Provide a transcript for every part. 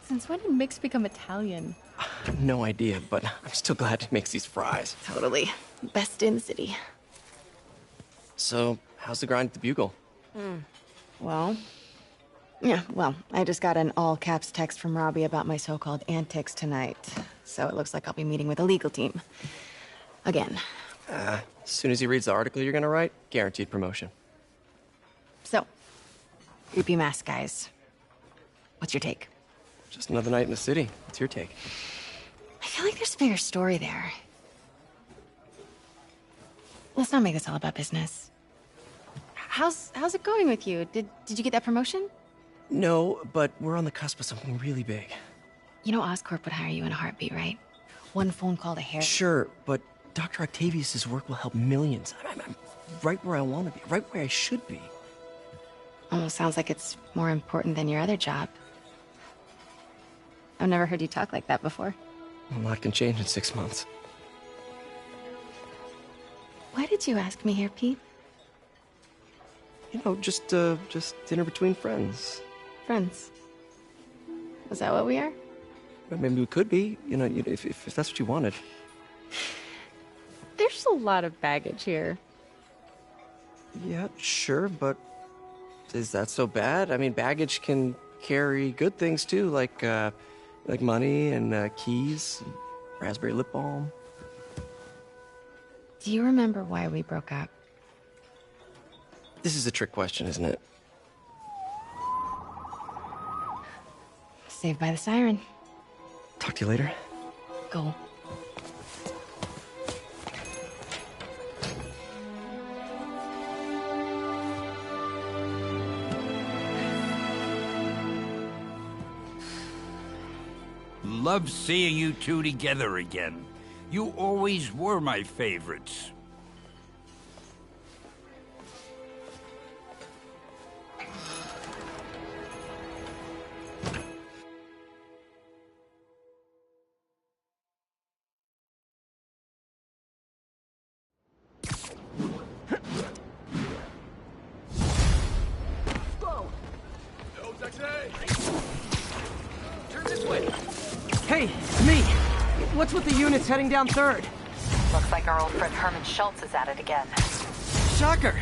Since when did Mix become Italian? No idea, but I'm still glad he makes these fries. Totally. Best in the city. So, how's the grind at the Bugle? Well, I just got an all-caps text from Robbie about my so-called antics tonight. So it looks like I'll be meeting with the legal team. Again. As soon as he reads the article you're gonna write, guaranteed promotion. So, creepy mask guys. What's your take? Just another night in the city. What's your take? I feel like there's a bigger story there. Let's not make this all about business. How's it going with you? Did you get that promotion? No, but we're on the cusp of something really big. You know Oscorp would hire you in a heartbeat, right? One phone call to Harry. Sure, but Dr. Octavius's work will help millions. I'm right where I want to be, right where I should be. Almost sounds like it's more important than your other job. I've never heard you talk like that before. A lot can change in 6 months. Why did you ask me here, Pete? You know, just dinner between friends. Friends. Is that what we are? Well, maybe we could be, you know, if that's what you wanted. There's a lot of baggage here. Yeah, sure, but is that so bad? I mean, baggage can carry good things too, like money and keys, and raspberry lip balm. Do you remember why we broke up? This is a trick question, isn't it? Saved by the siren. Talk to you later. Go. Love seeing you two together again. You always were my favorites. Hey, me! What's with the units heading down 3rd? Looks like our old friend Herman Schultz is at it again. Shocker!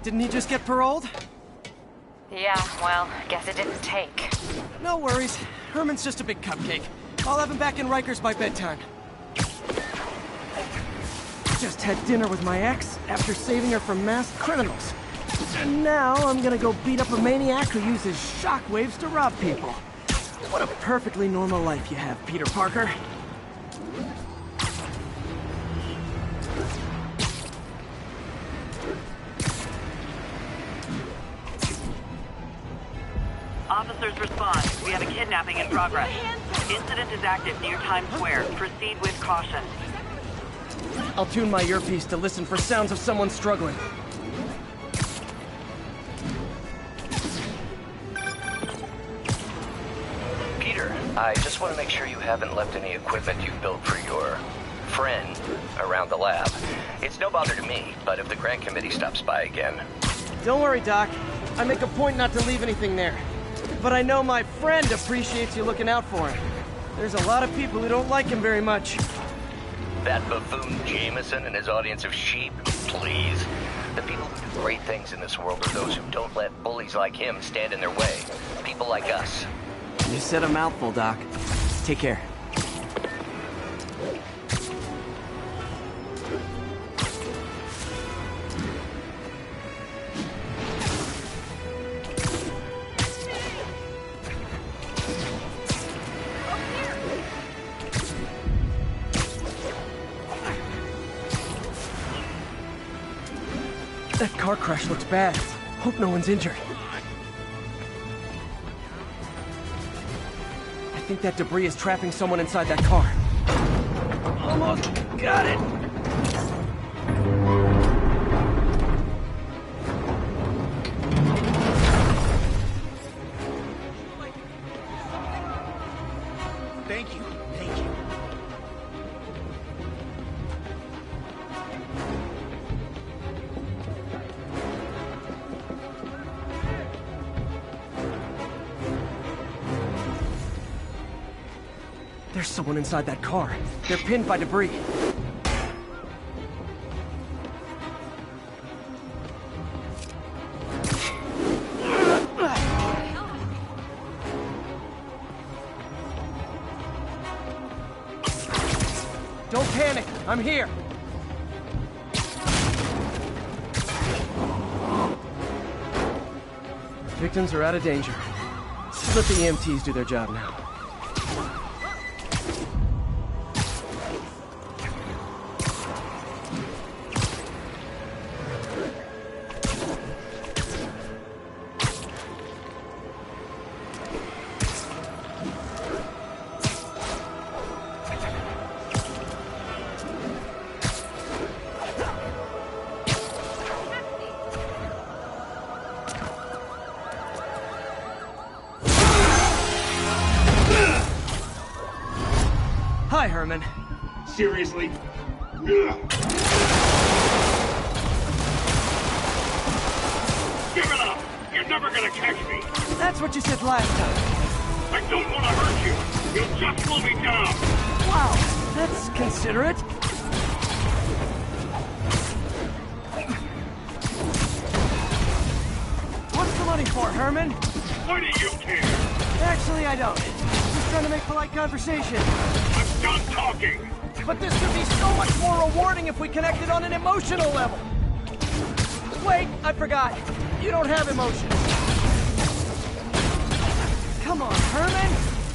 Didn't he just get paroled? Yeah, well, guess it didn't take. No worries. Herman's just a big cupcake. I'll have him back in Rikers by bedtime. Just had dinner with my ex after saving her from masked criminals. And now I'm gonna go beat up a maniac who uses shockwaves to rob people. What a perfectly normal life you have, Peter Parker. Officers respond. We have a kidnapping in progress. Incident is active near Times Square. Proceed with caution. I'll tune my earpiece to listen for sounds of someone struggling. Peter, I just want to make sure you haven't left any equipment you built for your friend around the lab. It's no bother to me, but if the grant committee stops by again... Don't worry, Doc. I make a point not to leave anything there. But I know my friend appreciates you looking out for him. There's a lot of people who don't like him very much. That buffoon Jameson and his audience of sheep? Please. The people who do great things in this world are those who don't let bullies like him stand in their way. People like us. You said a mouthful, Doc. Take care. That car crash looks bad. Hope no one's injured. I think that debris is trapping someone inside that car. Almost got it! Thank you. Thank you. There's someone inside that car. They're pinned by debris. Don't panic. I'm here. Victims are out of danger. Just let the EMTs do their job now. Hi, Herman. Seriously? Give it up! You're never gonna catch me! That's what you said last time. I don't want to hurt you! You'll just slow me down! Wow, that's considerate. What's the money for, Herman? Why do you care? Actually, I don't. Just trying to make polite conversation. I'm done talking! But this could be so much more rewarding if we connected on an emotional level. Wait, I forgot. You don't have emotions. Come on, Herman.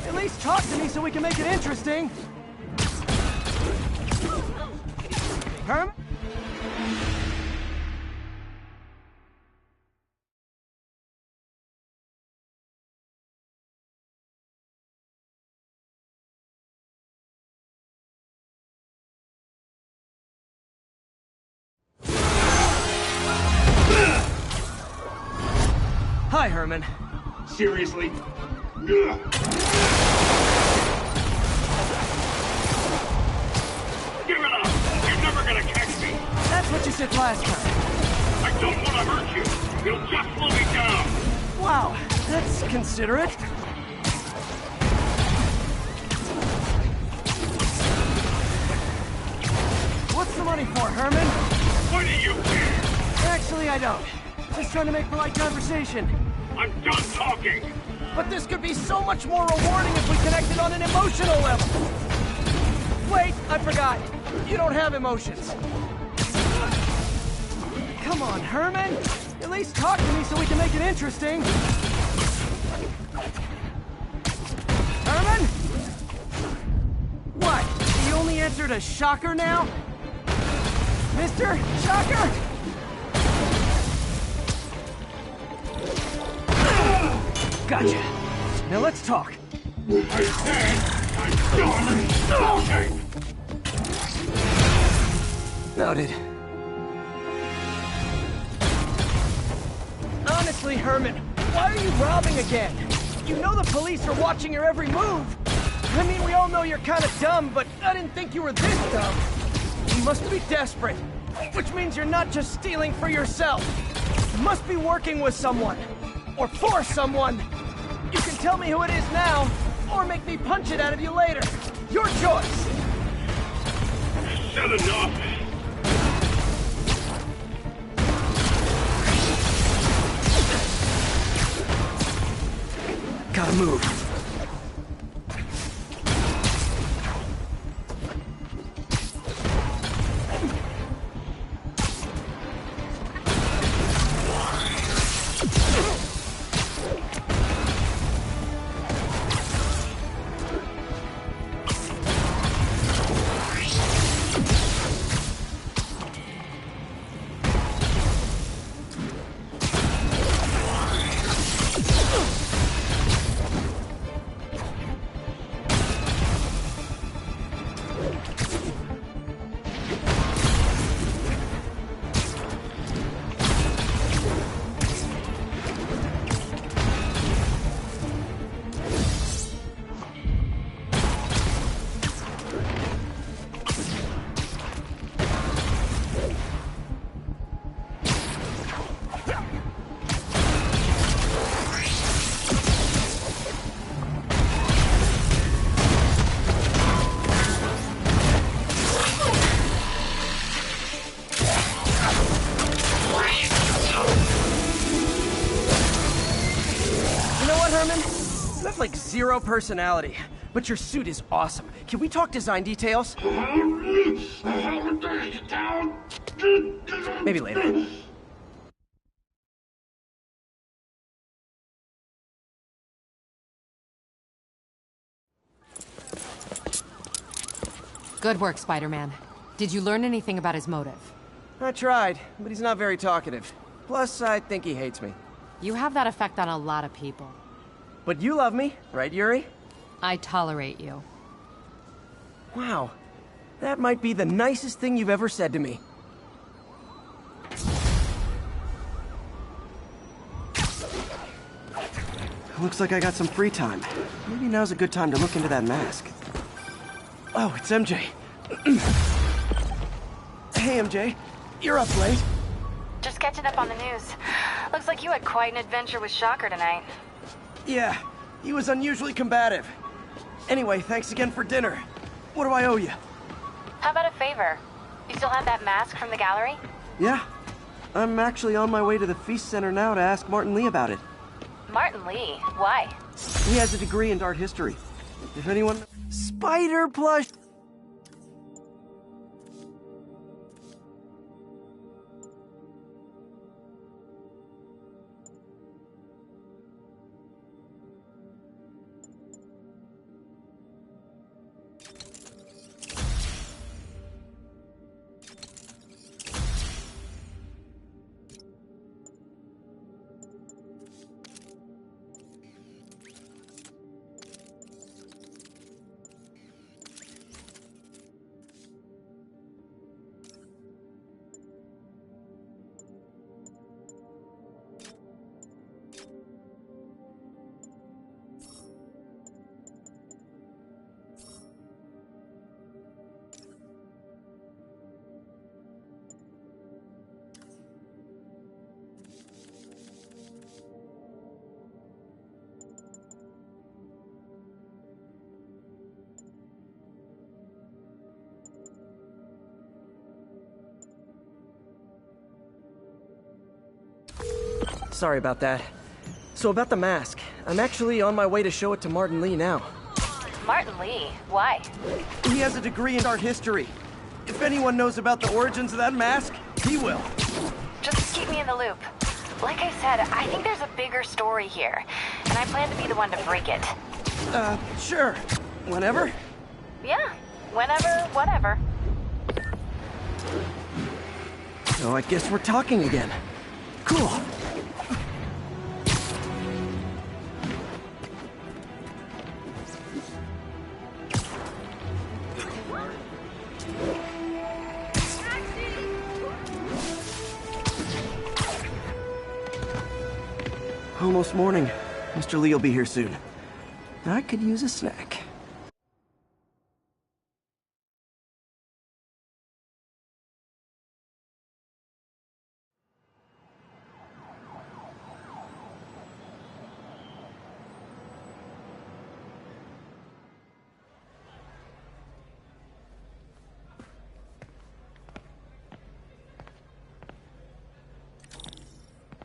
At least talk to me so we can make it interesting. Herman? Hi, Herman. Seriously? Give it up! You're never gonna catch me! That's what you said last time. I don't want to hurt you! You'll just slow me down! Wow, that's considerate. What's the money for, Herman? Why do you care? Actually, I don't. Just trying to make polite conversation. I'm done talking! But this could be so much more rewarding if we connected on an emotional level. Wait, I forgot. You don't have emotions. Come on, Herman. At least talk to me so we can make it interesting. Herman? What? You only answered a shocker now? Mr. Shocker? Gotcha. Now let's talk. I said I'm done talking! Noted. Honestly, Herman, why are you robbing again? You know the police are watching your every move. I mean, we all know you're kind of dumb, but I didn't think you were this dumb. You must be desperate, which means you're not just stealing for yourself. You must be working with someone, or for someone. You can tell me who it is now, or make me punch it out of you later. Your choice. Said enough! Gotta move. got like zero personality, but your suit is awesome. Can we talk design details? Maybe later. Good work, Spider-Man. Did you learn anything about his motive? I tried, but he's not very talkative. Plus, I think he hates me. You have that effect on a lot of people. But you love me, right, Yuri? I tolerate you. Wow. That might be the nicest thing you've ever said to me. Looks like I got some free time. Maybe now's a good time to look into that mask. Oh, it's MJ. Hey, MJ. You're up late. Just catching up on the news. Looks like you had quite an adventure with Shocker tonight. Yeah, he was unusually combative. Anyway, thanks again for dinner. What do I owe you? How about a favor? You still have that mask from the gallery? Yeah. I'm actually on my way to the Feast Center now to ask Martin Lee about it. Martin Lee? Why? He has a degree in art history. If anyone... Spider plush! Sorry about that. So about the mask, I'm actually on my way to show it to Martin Lee now. Martin Lee? Why? He has a degree in art history. If anyone knows about the origins of that mask, he will. Just keep me in the loop. Like I said, I think there's a bigger story here, and I plan to be the one to break it. Sure. Whenever? Yeah, whenever, whatever. So I guess we're talking again. Cool. Almost morning. Mr. Lee will be here soon. I could use a snack.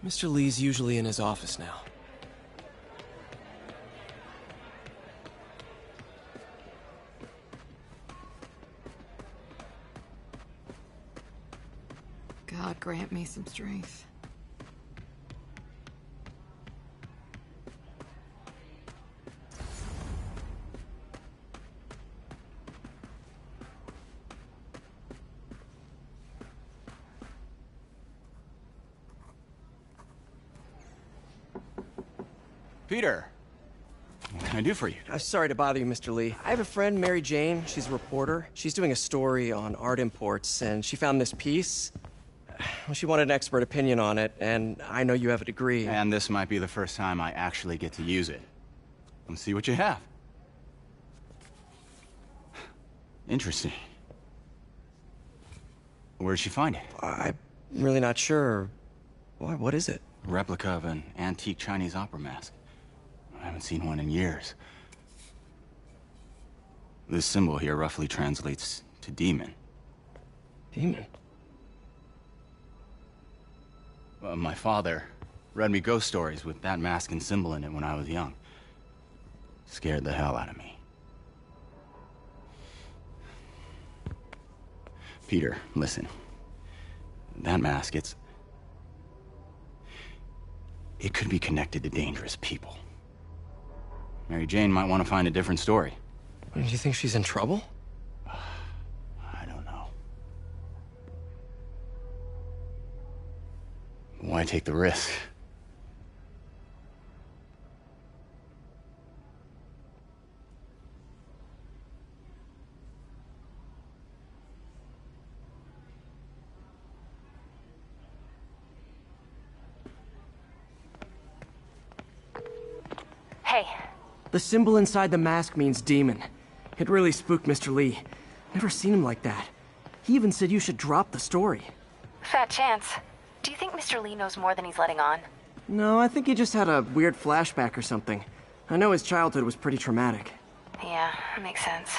Mr. Lee's usually in his office now. God grant me some strength. Peter, what can I do for you? Sorry to bother you, Mr. Lee. I have a friend, Mary Jane. She's a reporter. She's doing a story on art imports, and she found this piece. Well, she wanted an expert opinion on it, and I know you have a degree. And this might be the first time I actually get to use it. Let's see what you have. Interesting. Where'd she find it? I'm really not sure. Why, what is it? A replica of an antique Chinese opera mask. I haven't seen one in years. This symbol here roughly translates to demon. Demon? My father read me ghost stories with that mask and symbol in it when I was young. scared the hell out of me. Peter, listen. That mask, it could be connected to dangerous people. Mary Jane might want to find a different story. Do you think she's in trouble? I don't know. Why take the risk? Hey. The symbol inside the mask means demon. It really spooked Mr. Lee. Never seen him like that. He even said you should drop the story. Fat chance. Do you think Mr. Lee knows more than he's letting on? No, I think he just had a weird flashback or something. I know his childhood was pretty traumatic. Yeah, makes sense.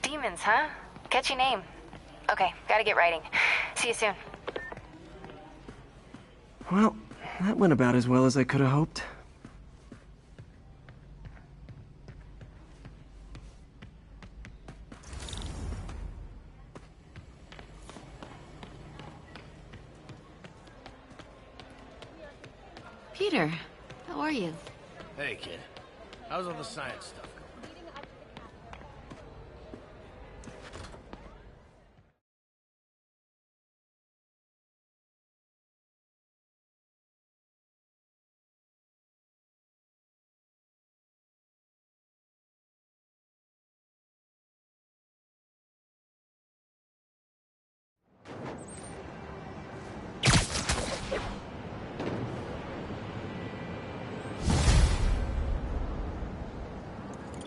Demons, huh? Catchy name. Okay, gotta get writing. See you soon. Well, that went about as well as I could have hoped. Peter, how are you? Hey, kid. How's all the science stuff going?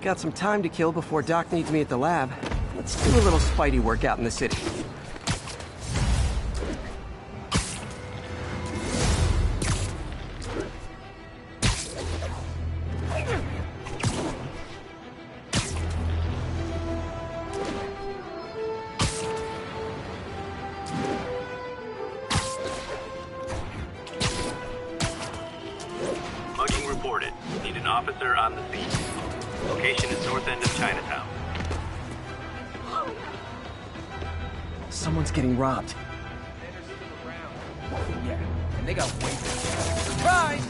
Got some time to kill before Doc needs me at the lab. Let's do a little Spidey work out in the city. Mugging reported. Need an officer on the scene. Location is north end of Chinatown. Someone's getting robbed. Yeah, and they got way Surprise!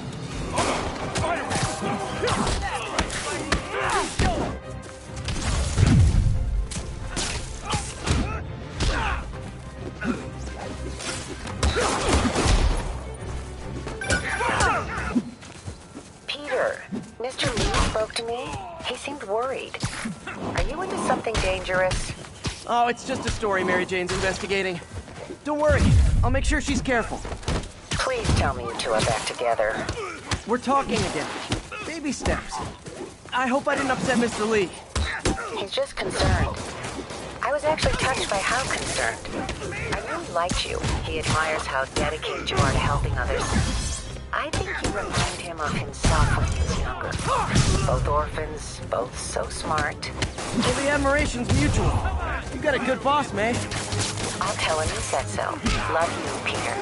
Peter, Mr. Lee spoke to me. He seemed worried. Are you into something dangerous? Oh, it's just a story Mary Jane's investigating. Don't worry, I'll make sure she's careful. Please tell me you two are back together. We're talking again. Baby steps. I hope I didn't upset Mr. Lee. He's just concerned. I was actually touched by how concerned. I really liked you. He admires how dedicated you are to helping others. I think you remind him of himself when he was younger. Both orphans, both so smart. Well, the admiration's mutual. You got a good boss, May. I'll tell him you said so. Love you, Peter.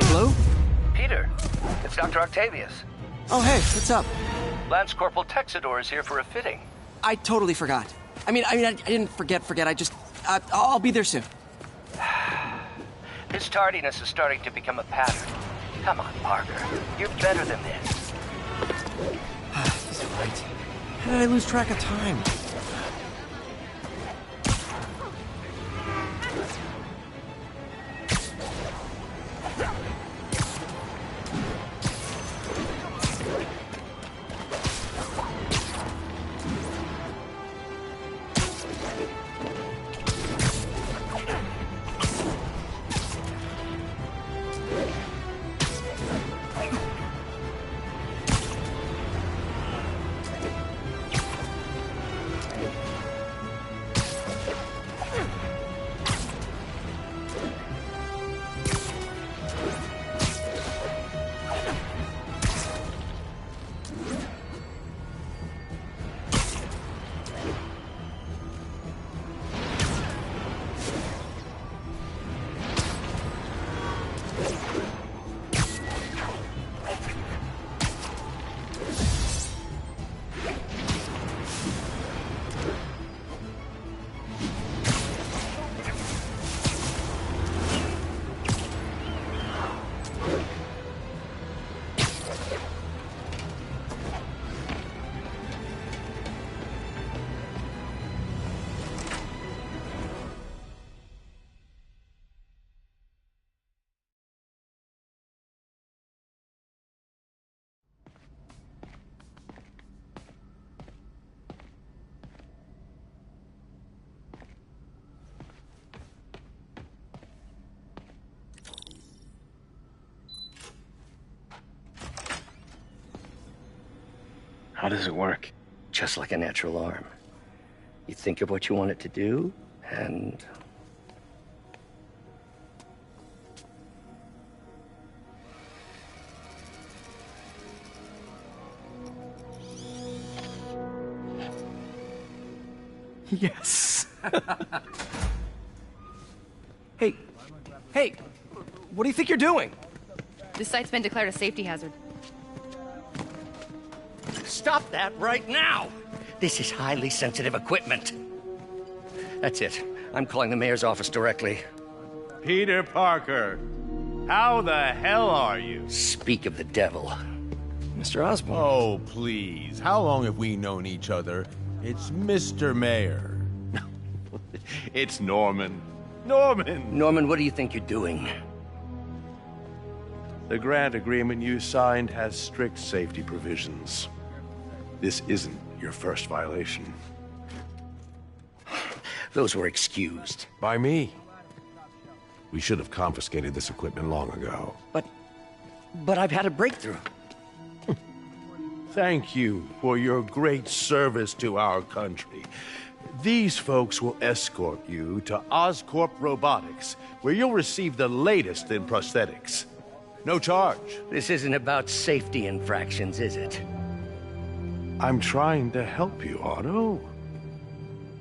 Hello? Peter, it's Dr. Octavius. Oh, hey, what's up? Lance Corporal Texador is here for a fitting. I totally forgot. I didn't forget. I just... I'll be there soon. This tardiness is starting to become a pattern. Come on, Parker. You're better than this. He's right. How did I lose track of time? How does it work? Just like a natural arm. You think of what you want it to do, and... Yes. Hey, what do you think you're doing? This site's been declared a safety hazard. Stop that right now! This is highly sensitive equipment. That's it. I'm calling the mayor's office directly. Peter Parker, how the hell are you? Speak of the devil. Mr. Osborn. Oh, please. How long have we known each other? It's Mr. Mayor. It's Norman. Norman, what do you think you're doing? The grant agreement you signed has strict safety provisions. This isn't your first violation. Those were excused. By me. We should have confiscated this equipment long ago. But I've had a breakthrough. Thank you for your great service to our country. These folks will escort you to Oscorp Robotics, where you'll receive the latest in prosthetics. No charge. This isn't about safety infractions, is it? I'm trying to help you, Otto.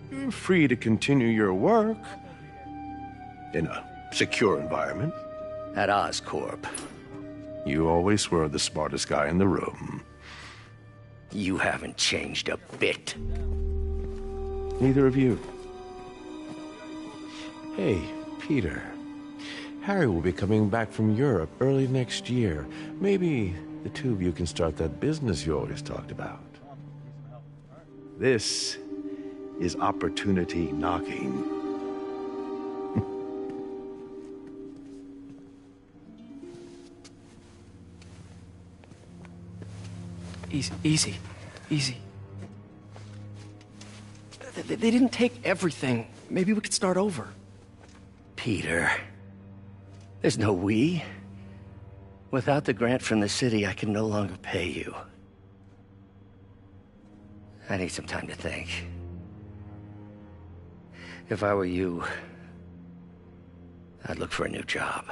You're free to continue your work in a secure environment. At Oscorp. You always were the smartest guy in the room. You haven't changed a bit. Neither of you. Hey, Peter. Harry will be coming back from Europe early next year. Maybe the two of you can start that business you always talked about. This is opportunity knocking. Easy. They didn't take everything. Maybe we could start over. Peter, there's no we. Without the grant from the city, I can no longer pay you. I need some time to think. If I were you, I'd look for a new job.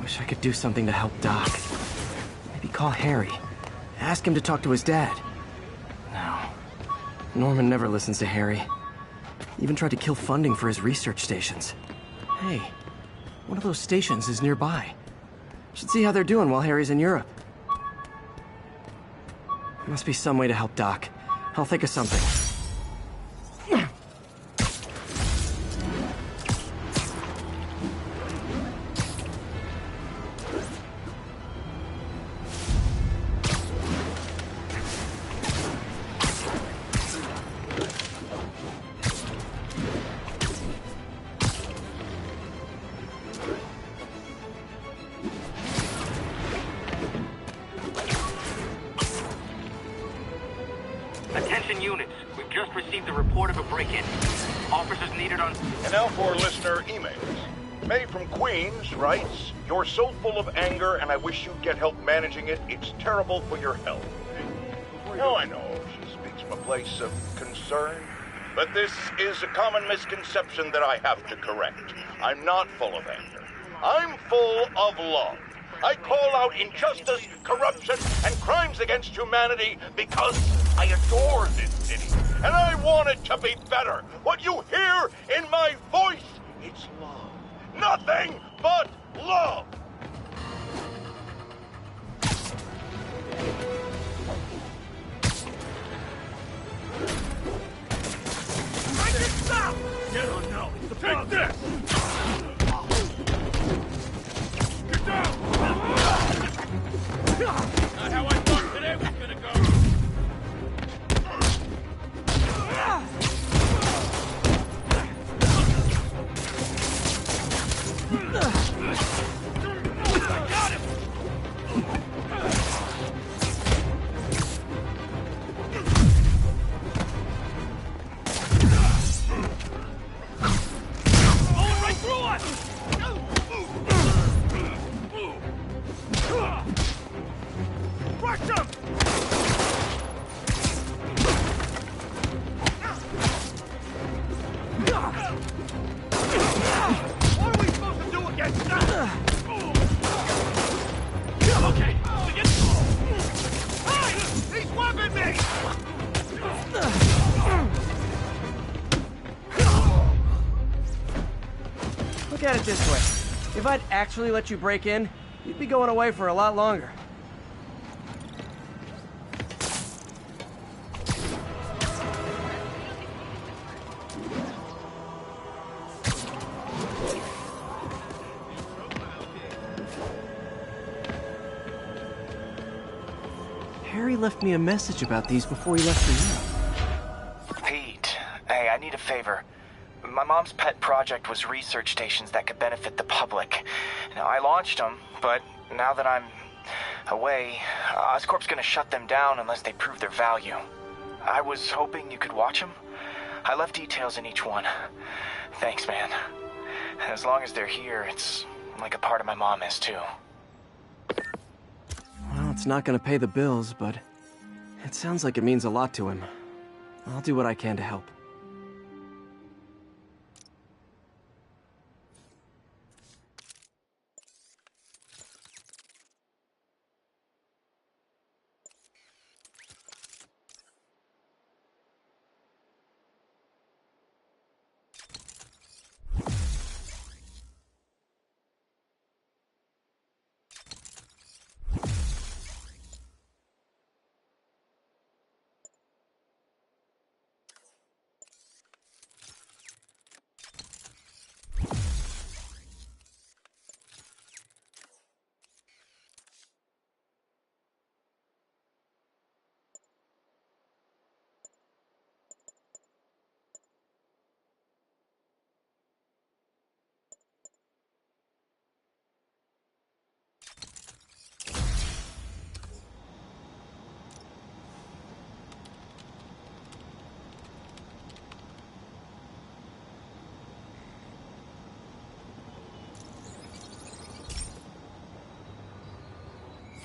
Wish I could do something to help Doc. Maybe call Harry. Ask him to talk to his dad. No. Norman never listens to Harry. Even tried to kill funding for his research stations. Hey, one of those stations is nearby. Should see how they're doing while Harry's in Europe. There must be some way to help Doc. I'll think of something. Attention units, we've just received a report of a break-in. Officers needed on... And now for listener emails. May from Queens writes, "You're so full of anger and I wish you'd get help managing it. It's terrible for your health." Now I know she speaks from a place of concern, but this is a common misconception that I have to correct. I'm not full of anger. I'm full of love. I call out injustice, corruption, and crimes against humanity because I adore this city, and I want it to be better. What you hear in my voice, it's love. Nothing but love. Make it stop! Get on now. Take this! Get down! Not how I thought today was gonna go. I got him! Rolling right through us! Rush him! What are we supposed to do against that? Okay, we get... Hey! He's weapon me! Look at it this way. If I'd actually let you break in, you'd be going away for a lot longer. Harry left me a message about these before he left for you. Pete, hey, I need a favor. My mom's pet project was research stations that could benefit the public. Now, I launched them, but now that I'm away, Oscorp's gonna shut them down unless they prove their value. I was hoping you could watch them. I left details in each one. Thanks, man. As long as they're here, it's like a part of my mom is, too. Well, it's not gonna pay the bills, but it sounds like it means a lot to him. I'll do what I can to help.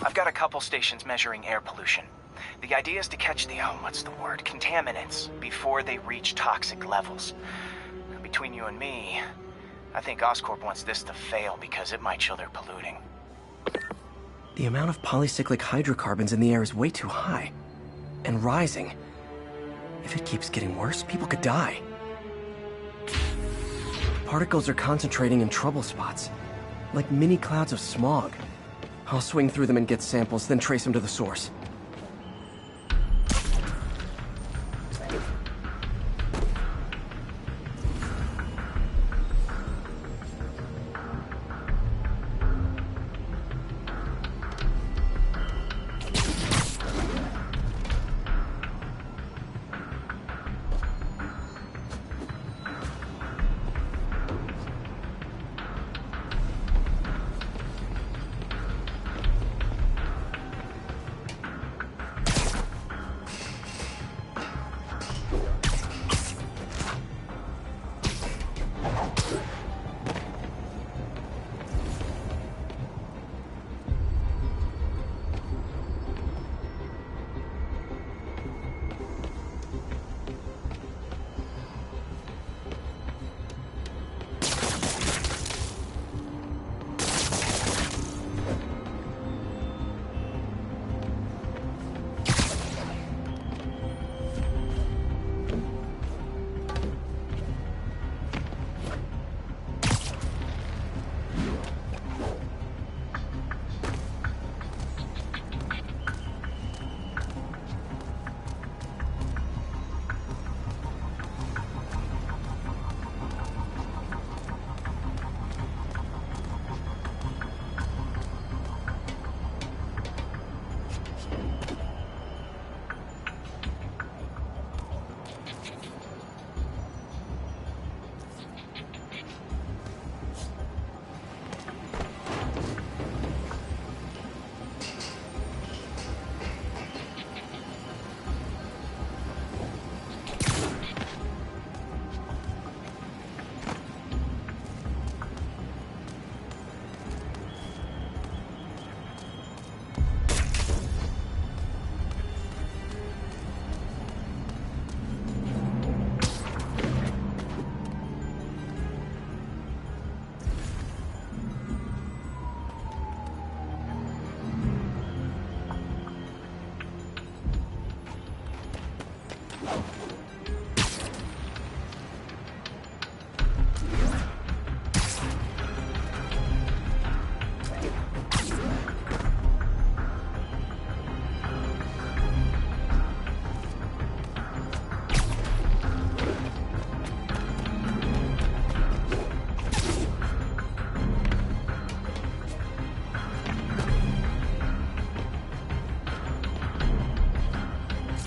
I've got a couple stations measuring air pollution. The idea is to catch the, what's the word, contaminants before they reach toxic levels. Between you and me, I think Oscorp wants this to fail because it might show they're polluting. The amount of polycyclic hydrocarbons in the air is way too high. And rising. If it keeps getting worse, people could die. Particles are concentrating in trouble spots, like mini clouds of smog. I'll swing through them and get samples, then trace them to the source.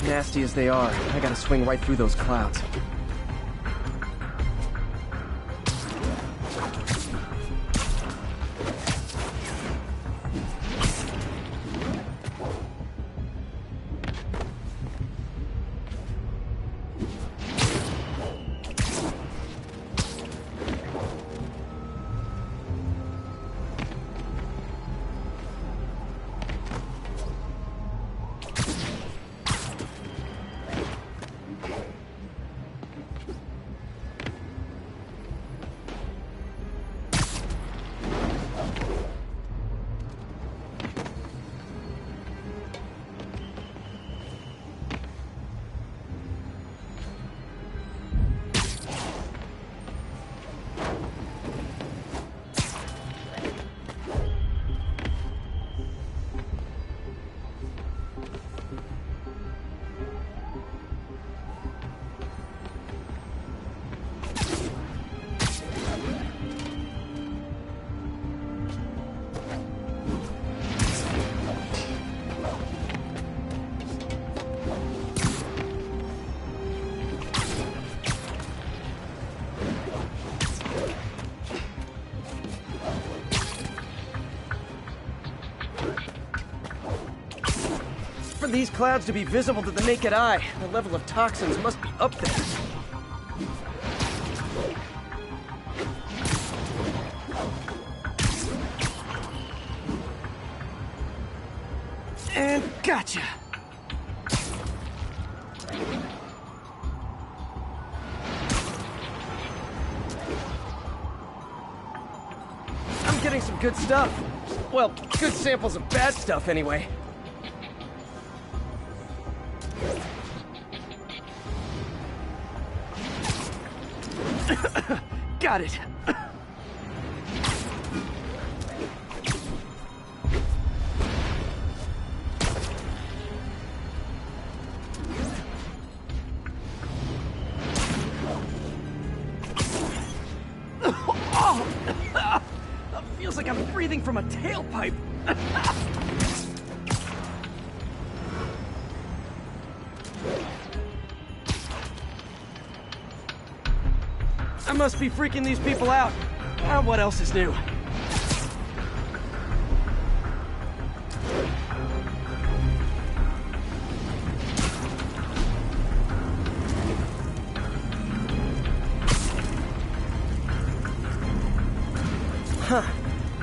Nasty as they are, I gotta swing right through those clouds. For these clouds to be visible to the naked eye, the level of toxins must be up there. And gotcha! I'm getting some good stuff. Well, good samples of bad stuff anyway. Got it. Feels like I'm breathing from a tailpipe. I must be freaking these people out. What else is new? Huh.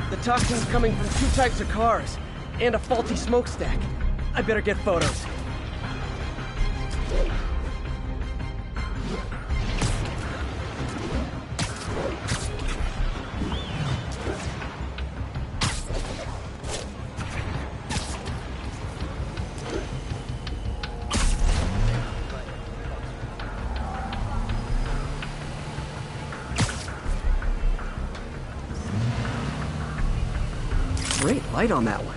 The toxin's coming from 2 types of cars, and a faulty smokestack. I better get photos. Great light on that one.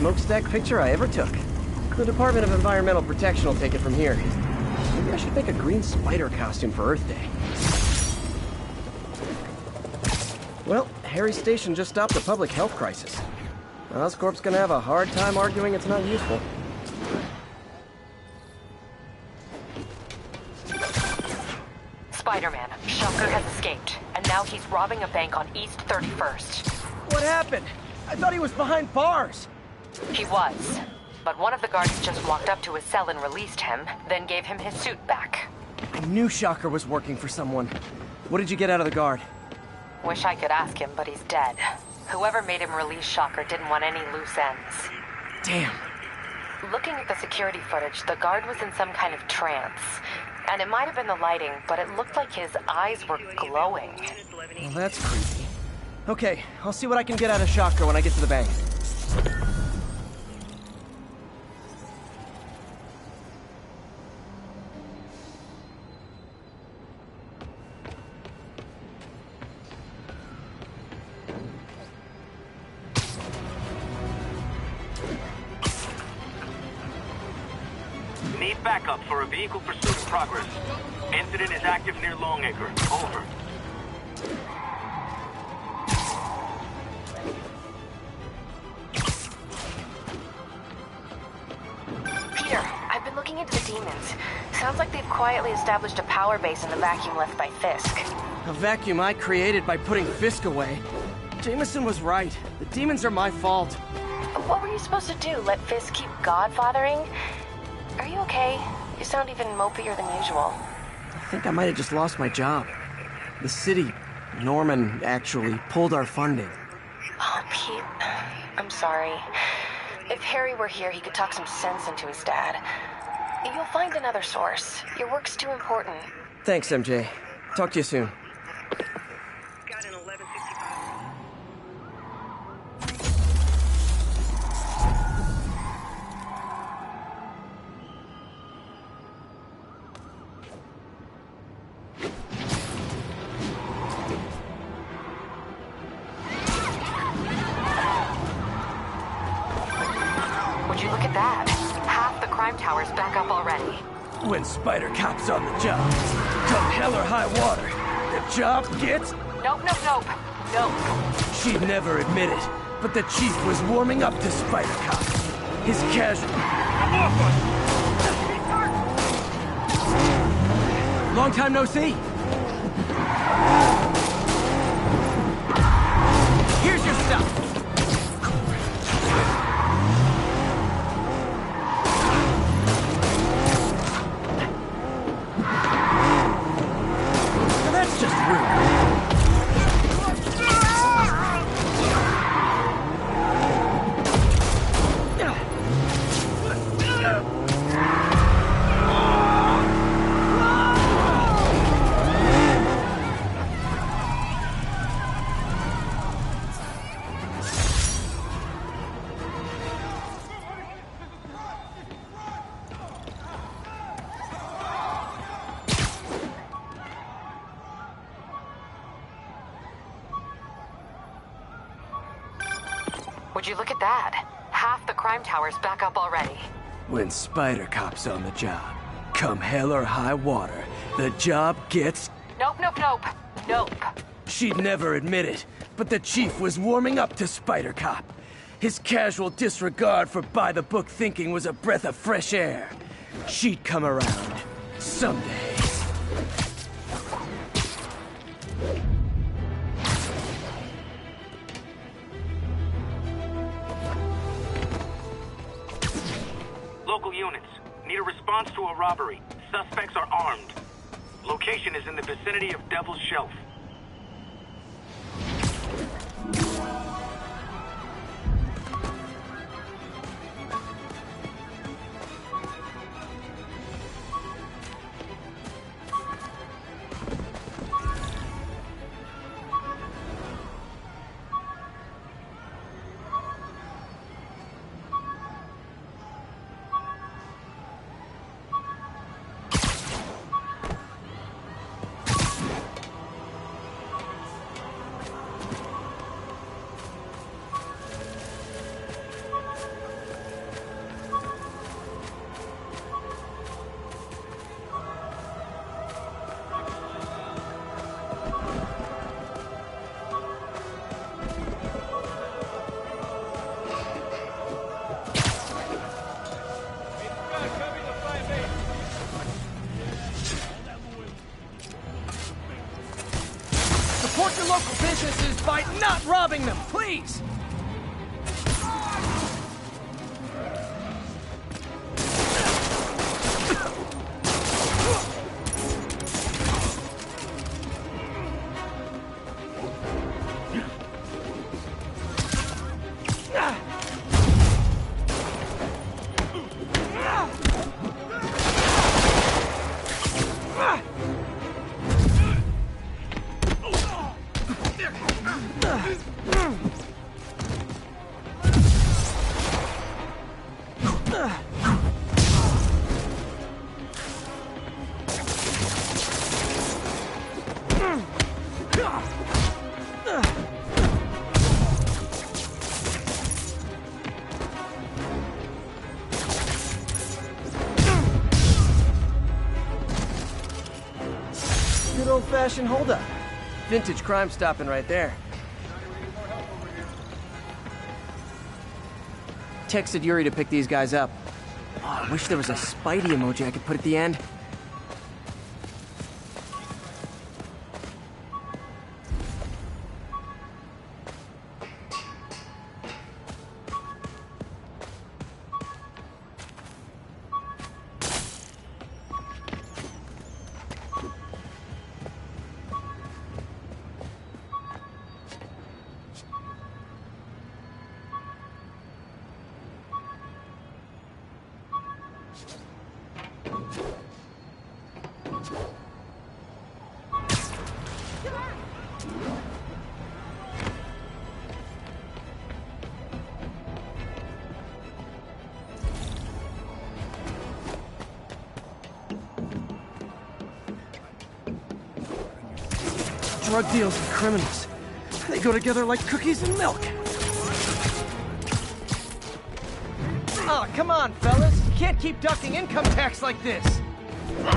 smokestack picture I ever took. The Department of Environmental Protection will take it from here. Maybe I should make a green spider costume for Earth Day. Well, Harry's station just stopped a public health crisis. Oscorp's gonna have a hard time arguing it's not useful. Spider-Man, Shocker has escaped, and now he's robbing a bank on East 31st. What happened? I thought he was behind bars. He was, but one of the guards just walked up to his cell and released him, then gave him his suit back. I knew Shocker was working for someone. What did you get out of the guard? Wish I could ask him, but he's dead. Whoever made him release Shocker didn't want any loose ends. Damn. Looking at the security footage, the guard was in some kind of trance. And it might have been the lighting, but it looked like his eyes were glowing. Well, that's creepy. Okay, I'll see what I can get out of Shocker when I get to the bank. Need backup for a vehicle pursuit in progress. Incident is active near Longacre. Over. Peter, I've been looking into the demons. Sounds like they've quietly established a power base in the vacuum left by Fisk. A vacuum I created by putting Fisk away. Jameson was right. The demons are my fault. What were you supposed to do? Let Fisk keep godfathering? Are you okay? You sound even mopier than usual. I think I might have just lost my job. The city, Norman, actually pulled our funding. Oh, Pete, I'm sorry. If Harry were here, he could talk some sense into his dad. You'll find another source. Your work's too important. Thanks, MJ. Talk to you soon. Would you look at that? Half the crime tower's back up already. When Spider Cop's on the job, come hell or high water, the job gets... Nope, nope, nope. Nope. She'd never admit it, but the chief was warming up to Spider Cop. His casual... Long time no see. Here's your stuff. That's just rude. Would you look at that? Half the crime tower's back up already. When Spider Cop's on the job, come hell or high water, the job gets... Nope, nope, nope. Nope. She'd never admit it, but the chief was warming up to Spider Cop. His casual disregard for by-the-book thinking was a breath of fresh air. She'd come around. Someday. Local units. Need a response to a robbery. Suspects are armed. Location is in the vicinity of Devil's Shelf. support your local businesses by not robbing them, please! Good old-fashioned holdup. Vintage crime stopping right there. Texted Yuri to pick these guys up. Oh, I wish there was a Spidey emoji I could put at the end. Drug deals and criminals. They go together like cookies and milk. Oh, come on, fellas. You can't keep ducking income tax like this. What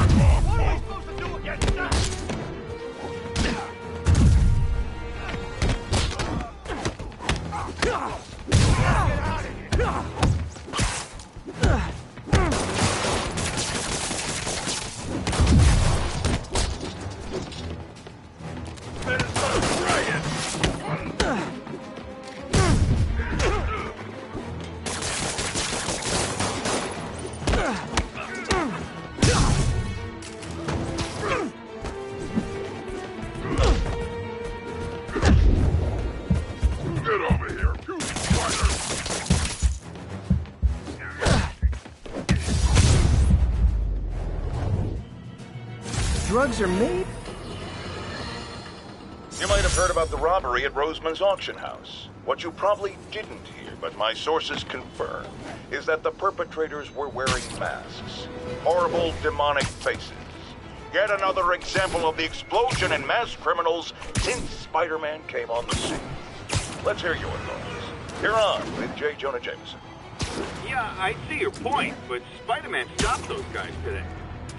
are we supposed to do against that? Drugs are made? You might have heard about the robbery at Roseman's auction house. What you probably didn't hear, but my sources confirm, is that the perpetrators were wearing masks. Horrible, demonic faces. Yet another example of the explosion in mass criminals since Spider-Man came on the scene. Let's hear your thoughts. Here on with J. Jonah Jameson. Yeah, I see your point, but Spider-Man stopped those guys today.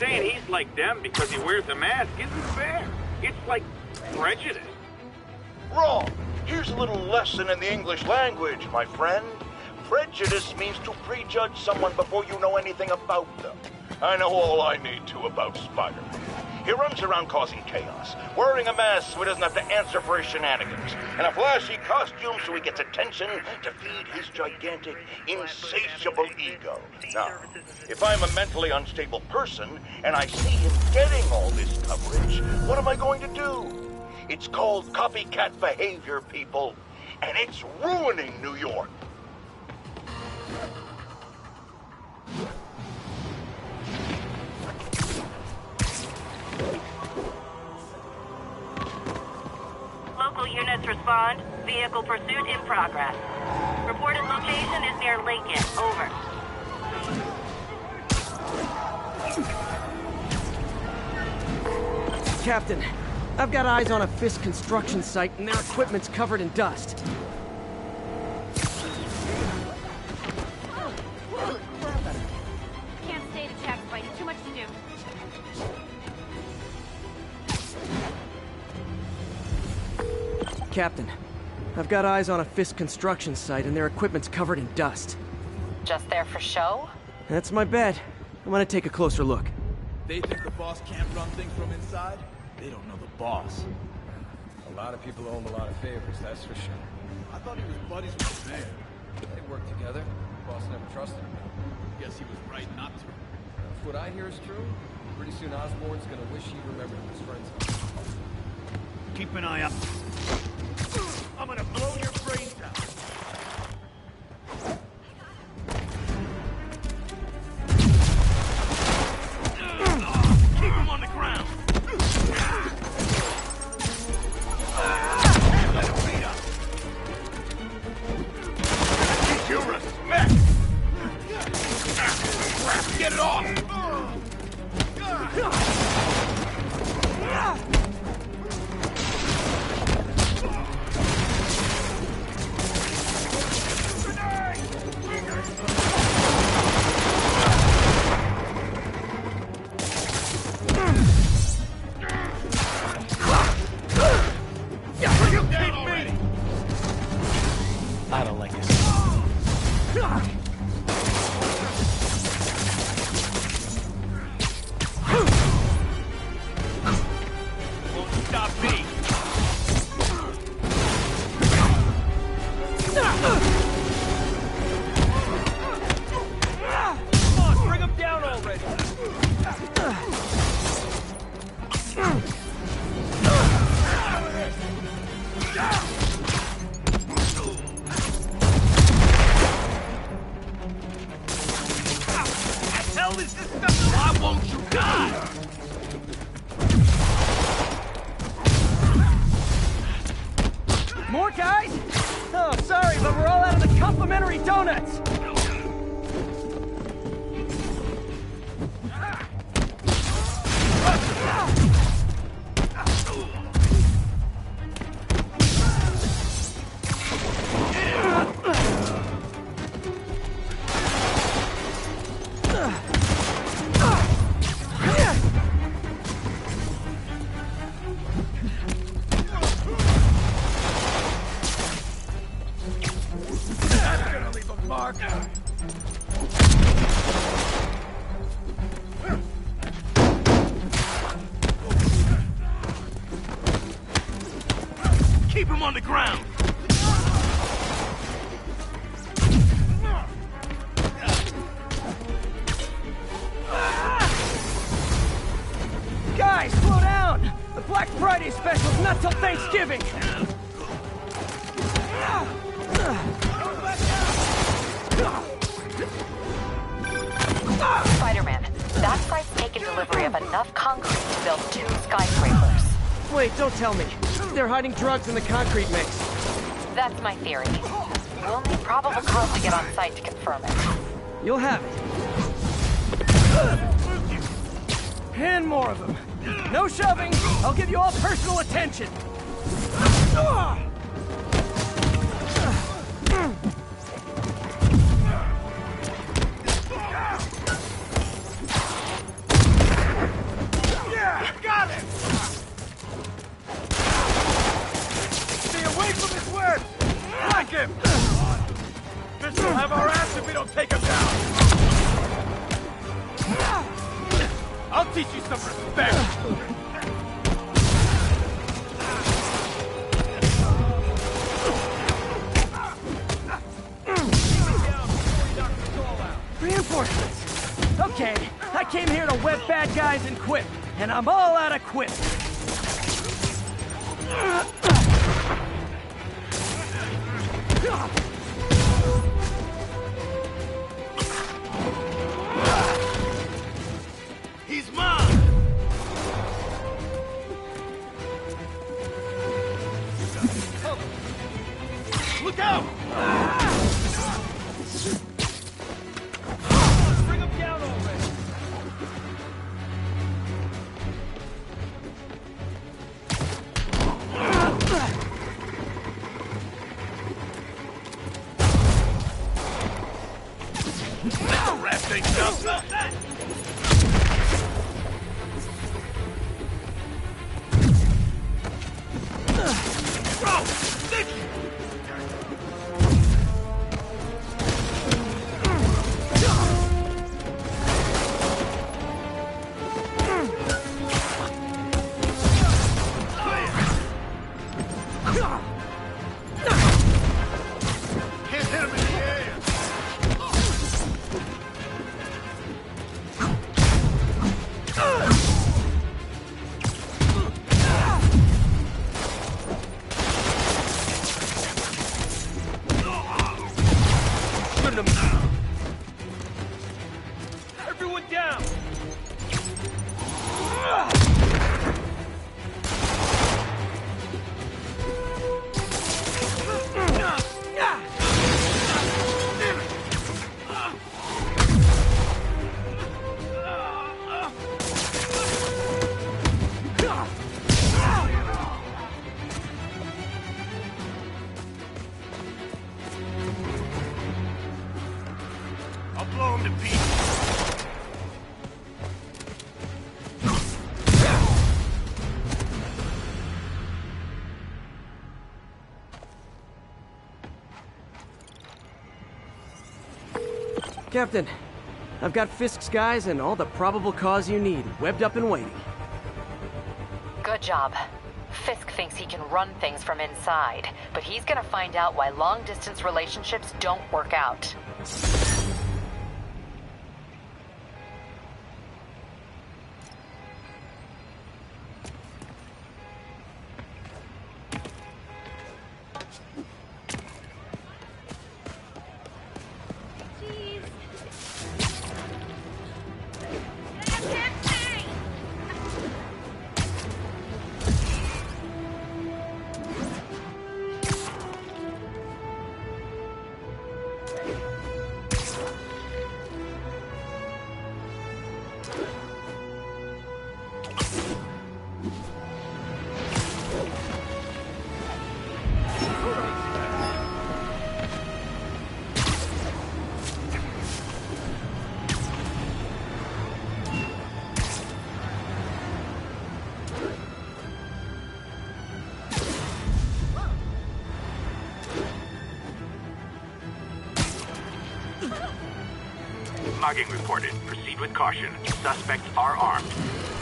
Saying he's like them because he wears a mask isn't fair. It's like prejudice. Wrong. Here's a little lesson in the English language, my friend. Prejudice means to prejudge someone before you know anything about them. I know all I need to about Spider-Man. He runs around causing chaos, wearing a mask so he doesn't have to answer for his shenanigans, and a flashy costume so he gets attention to feed his gigantic, insatiable ego. Now, if I'm a mentally unstable person, and I see him getting all this coverage, what am I going to do? It's called copycat behavior, people, and it's ruining New York. Local units respond. Vehicle pursuit in progress. Reported location is near Lincoln. Over. Captain, I've got eyes on a Fisk construction site and their equipment's covered in dust. Can't stay detached, Spidey. Too much to do. Captain, I've got eyes on a Fisk construction site and their equipment's covered in dust. Just there for show? That's my bet. I'm gonna take a closer look. They think the boss can't run things from inside? They don't know the boss. A lot of people owe him a lot of favors, that's for sure. I thought he was buddies with the mayor. They work together. Boss never trusted him. Guess he was right not to. If what I hear is true, pretty soon Osborn's gonna wish he remembered who his friends are. Keep an eye out. I'm gonna blow your brains out. Keep him on the ground. Let him beat up. Get your respect. Get it off. I don't like this. Won't stop me. Come on, bring him down already. Hell is this stuff? Why won't you die? More guys? Oh, sorry, but we're all out of the complimentary donuts. That's gonna leave a mark. Keep him on the ground. Guys, slow down! The Black Friday special's not till Thanksgiving! Spider-Man, that site's taken delivery of enough concrete to build 2 skyscrapers. Wait, don't tell me. They're hiding drugs in the concrete mix. That's my theory. We'll need probable cause to get on site to confirm it. You'll have it. And more of them. No shoving. I'll give you all personal attention. Yeah, got it. Stay away from his work. Like him. This will have our ass if we don't take him down. I'll teach you some respect. Reinforcements. Okay, I came here to web bad guys and quit, and I'm all out of quip. He's mine. Look out! Bring him down already. Let's wrap things up. Bro, stick! Captain, I've got Fisk's guys and all the probable cause you need, webbed up and waiting. Good job. Fisk thinks he can run things from inside, but he's gonna find out why long-distance relationships don't work out. Mugging reported. Proceed with caution. Suspects are armed.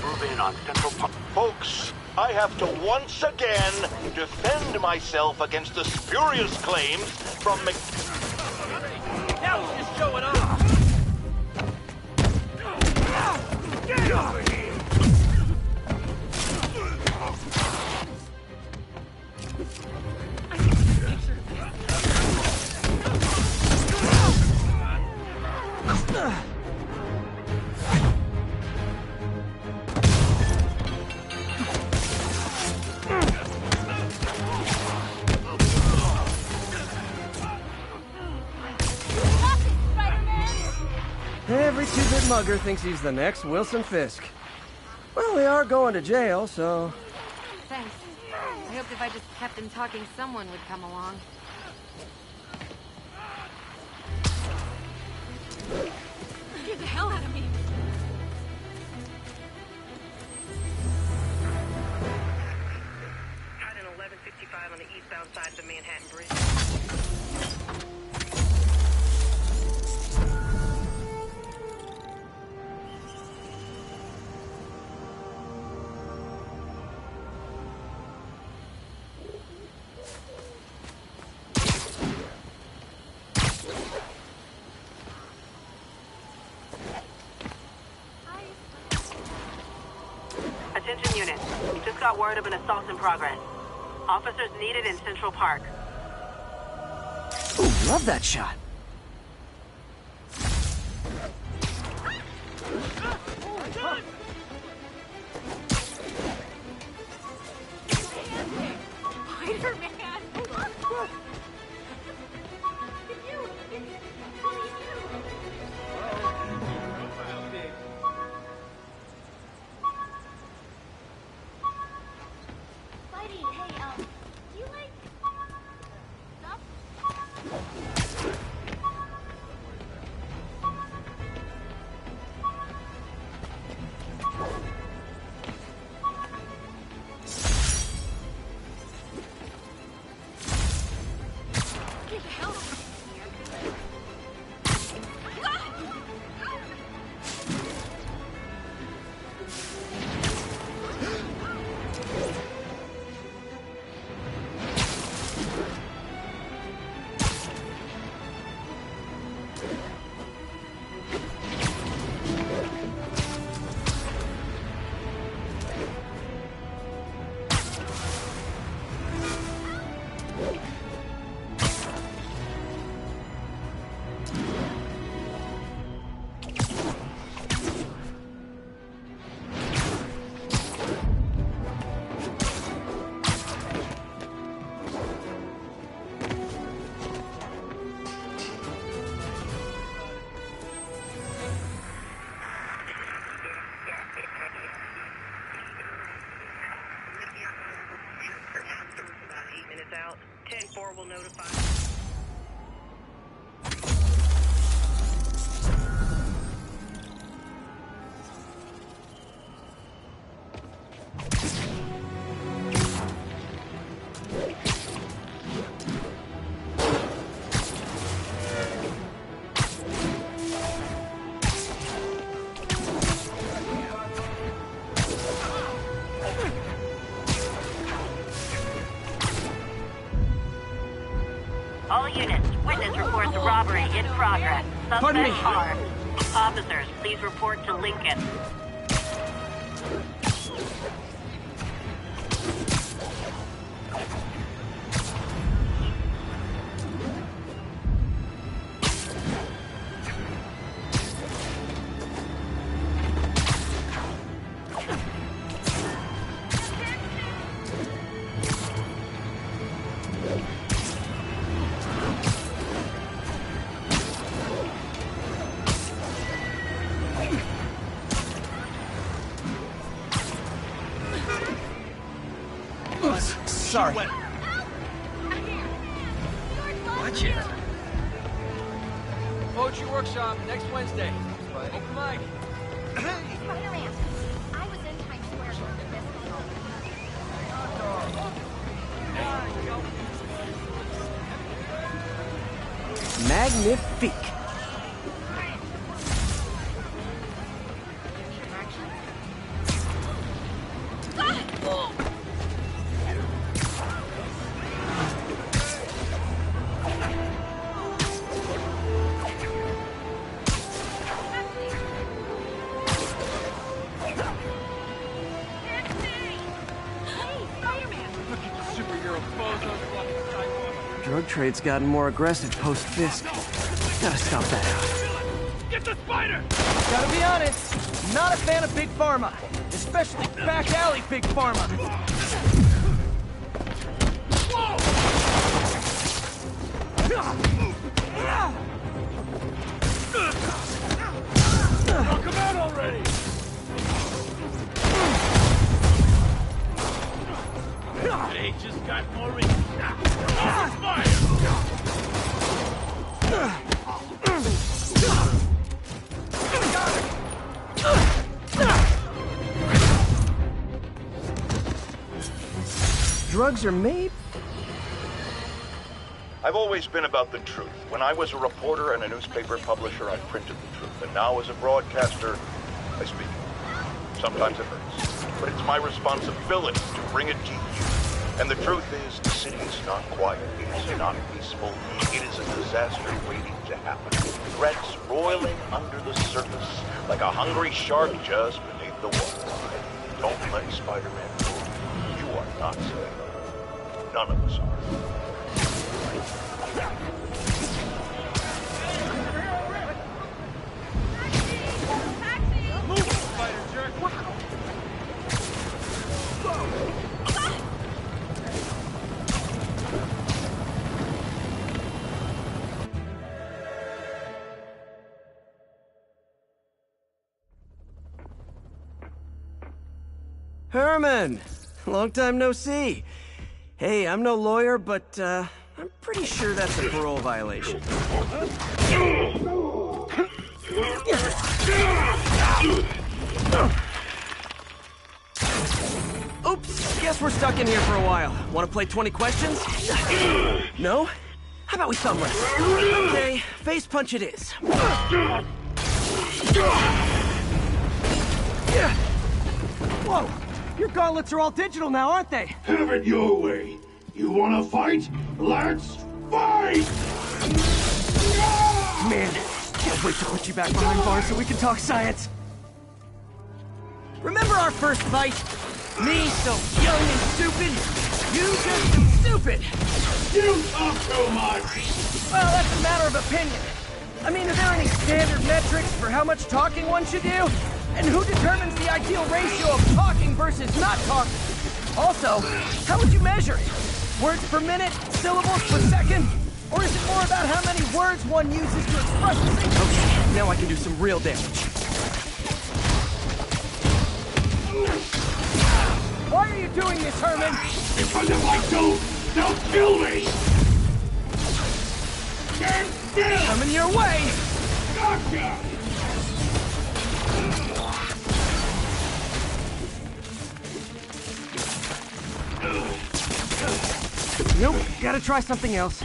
Move in on Central Park. Folks, I have to once again defend myself against the spurious claims from That was just showing up. Get over here! Every two-bit mugger thinks he's the next Wilson Fisk. Well, they are going to jail, so... Thanks. I hoped if I just kept him talking, someone would come along. Get the hell out of me! Titan 1165 on the eastbound side of the Manhattan Bridge. Attention units. Just got word of an assault in progress. Officers needed in Central Park. Ooh, love that shot. Out. 10-4 will notify. All units, witness reports robbery in progress. Pardon me. Suspects are. Officers, please report to Lincoln. Sorry. Watch it. Poetry workshop next Wednesday. Open mic. Spider-Man, I was in Times Square during the festival. Magnifique. Drug trade's gotten more aggressive post-Fisk. Gotta stop that. Get the spider! Gotta be honest, not a fan of Big Pharma. Especially back alley Big Pharma. Knock him out already! They just got more reach. Fire! Drugs are made? I've always been about the truth. When I was a reporter and a newspaper publisher, I printed the truth. And now as a broadcaster, I speak it. Sometimes it hurts. But it's my responsibility to bring it to you. And the truth is, the city is not quiet. It is not peaceful. It is a disaster waiting to happen. Threats roiling under the surface, like a hungry shark just beneath the water. Don't let Spider-Man fool you. You are not safe. None of us are. Herman! Long time no see. Hey, I'm no lawyer, but, I'm pretty sure that's a parole violation. Oops, guess we're stuck in here for a while. Want to play 20 questions? No? How about we thumb wrestle? Okay, face punch it is. Whoa! Your gauntlets are all digital now, aren't they? Have it your way. You wanna fight? Let's fight! Man, can't wait to put you back behind bars so we can talk science. Remember our first fight? Me, so young and stupid. You just stupid. You talk too much. Well, that's a matter of opinion. I mean, are there any standard metrics for how much talking one should do? And who determines the ideal ratio of talking versus not talking? Also, how would you measure it? Words per minute? Syllables per second? Or is it more about how many words one uses to express the same? Okay, now I can do some real damage. Why are you doing this, Herman? Because if I don't, they'll kill me! Stand still! Coming your way! Gotcha! Nope, gotta try something else.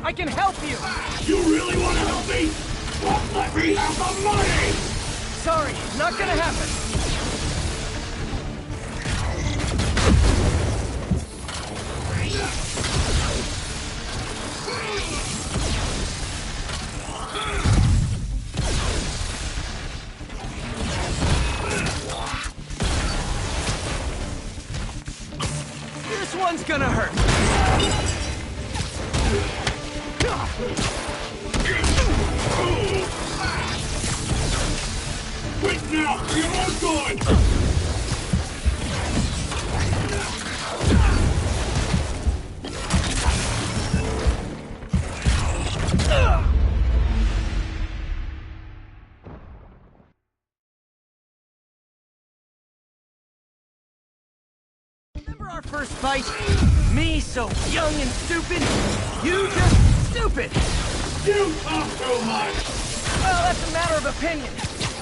I can help you! You really want to help me? Well, let me have the money! Sorry, not gonna happen. This one's gonna hurt. Quit now! You're not going! Remember our first fight? Me so young and stupid, you just stupid! You talk too much! Well, that's a matter of opinion.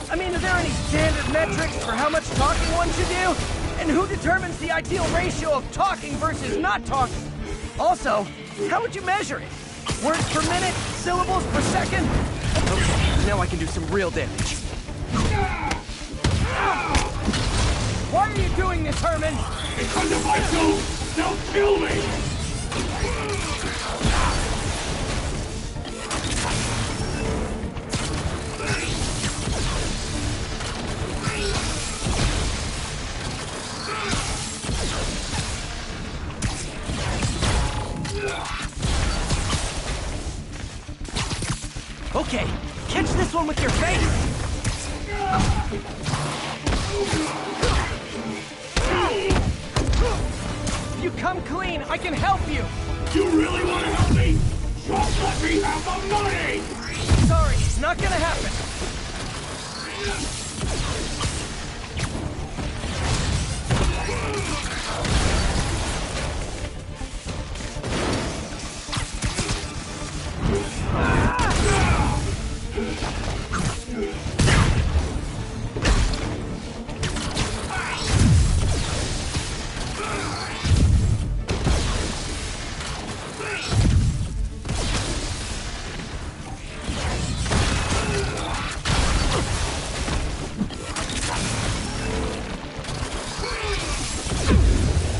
I mean, are there any standard metrics for how much talking one should do? And who determines the ideal ratio of talking versus not talking? Also, how would you measure it? Words per minute? Syllables per second? Okay, now I can do some real damage. Why are you doing this, Herman? Because if I do, they'll kill me! Okay, catch this one with your face! If you come clean, I can help you! You really want to help me? Just let me have the money! Sorry, not gonna happen.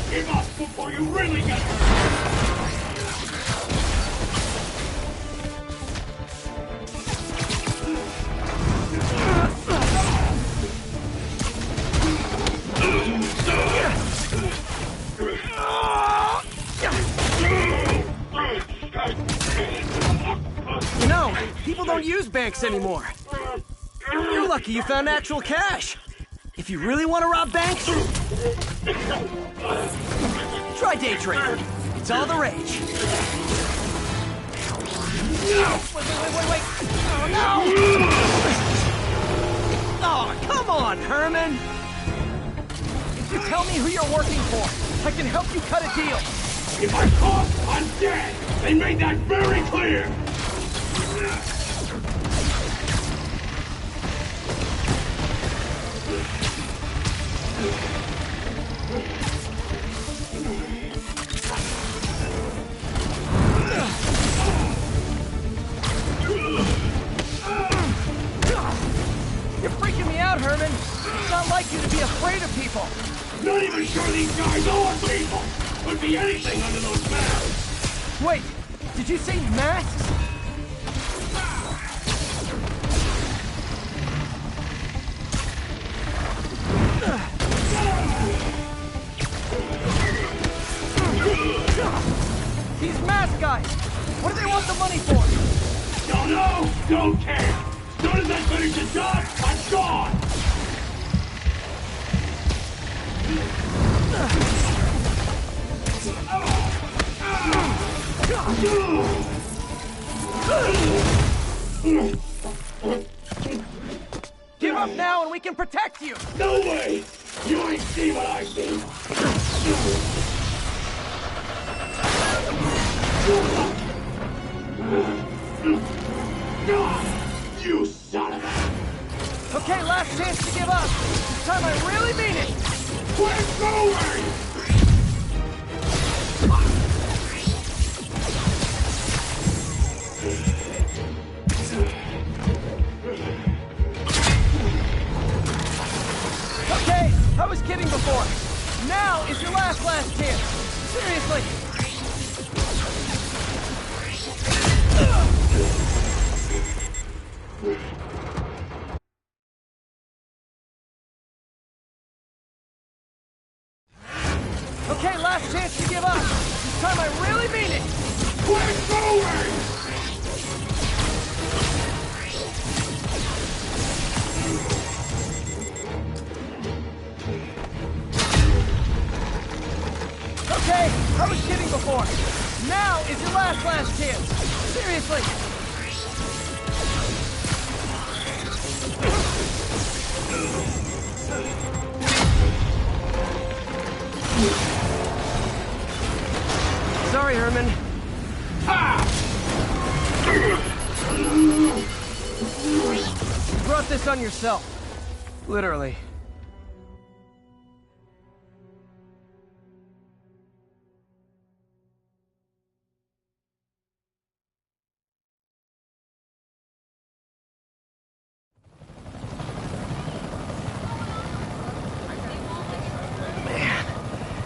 Give up before you really get hurt! You know, people don't use banks anymore. You're lucky you found actual cash. If you really want to rob banks, try day trading. It's all the rage. Wait. Oh, no! Oh, come on, Herman! If you tell me who you're working for, I can help you cut a deal. If I talk, I'm dead! They made that very clear! You're freaking me out, Herman. It's not like you to be afraid of people. Not even sure these guys are people! Could be anything under those masks! Wait, did you say masks? These mask guys! What do they want the money for? Don't know! Don't care! As soon as I finish the job, I'm gone! Give up now and we can protect you! No way! You ain't seen what I see! You son of a... Okay, last chance to give up. This time I really mean it! We're going! last chance. Seriously. Okay, last chance to give up. This time I really mean it. Quit going! Okay, I was kidding before. Now is your last chance. Seriously. Sorry, Herman. You brought this on yourself. Literally.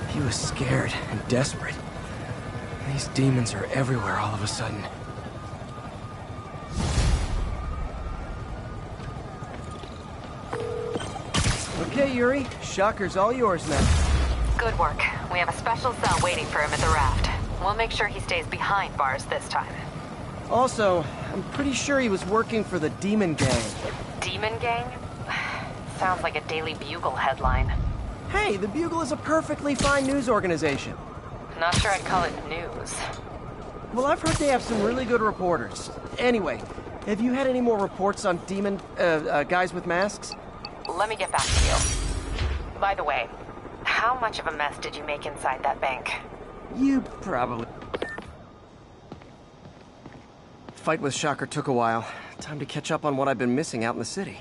He was scared and desperate. These demons are everywhere all of a sudden. Okay, Yuri. Shocker's all yours now. Good work. We have a special cell waiting for him at the raft. We'll make sure he stays behind bars this time. Also, I'm pretty sure he was working for the Demon Gang. Demon Gang? Sounds like a Daily Bugle headline. Hey, the Bugle is a perfectly fine news organization. Not sure I'd call it news. Well, I've heard they have some really good reporters. Anyway, have you had any more reports on demon, guys with masks? Let me get back to you. By the way, how much of a mess did you make inside that bank? You probably... Fight with Shocker took a while. Time to catch up on what I've been missing out in the city.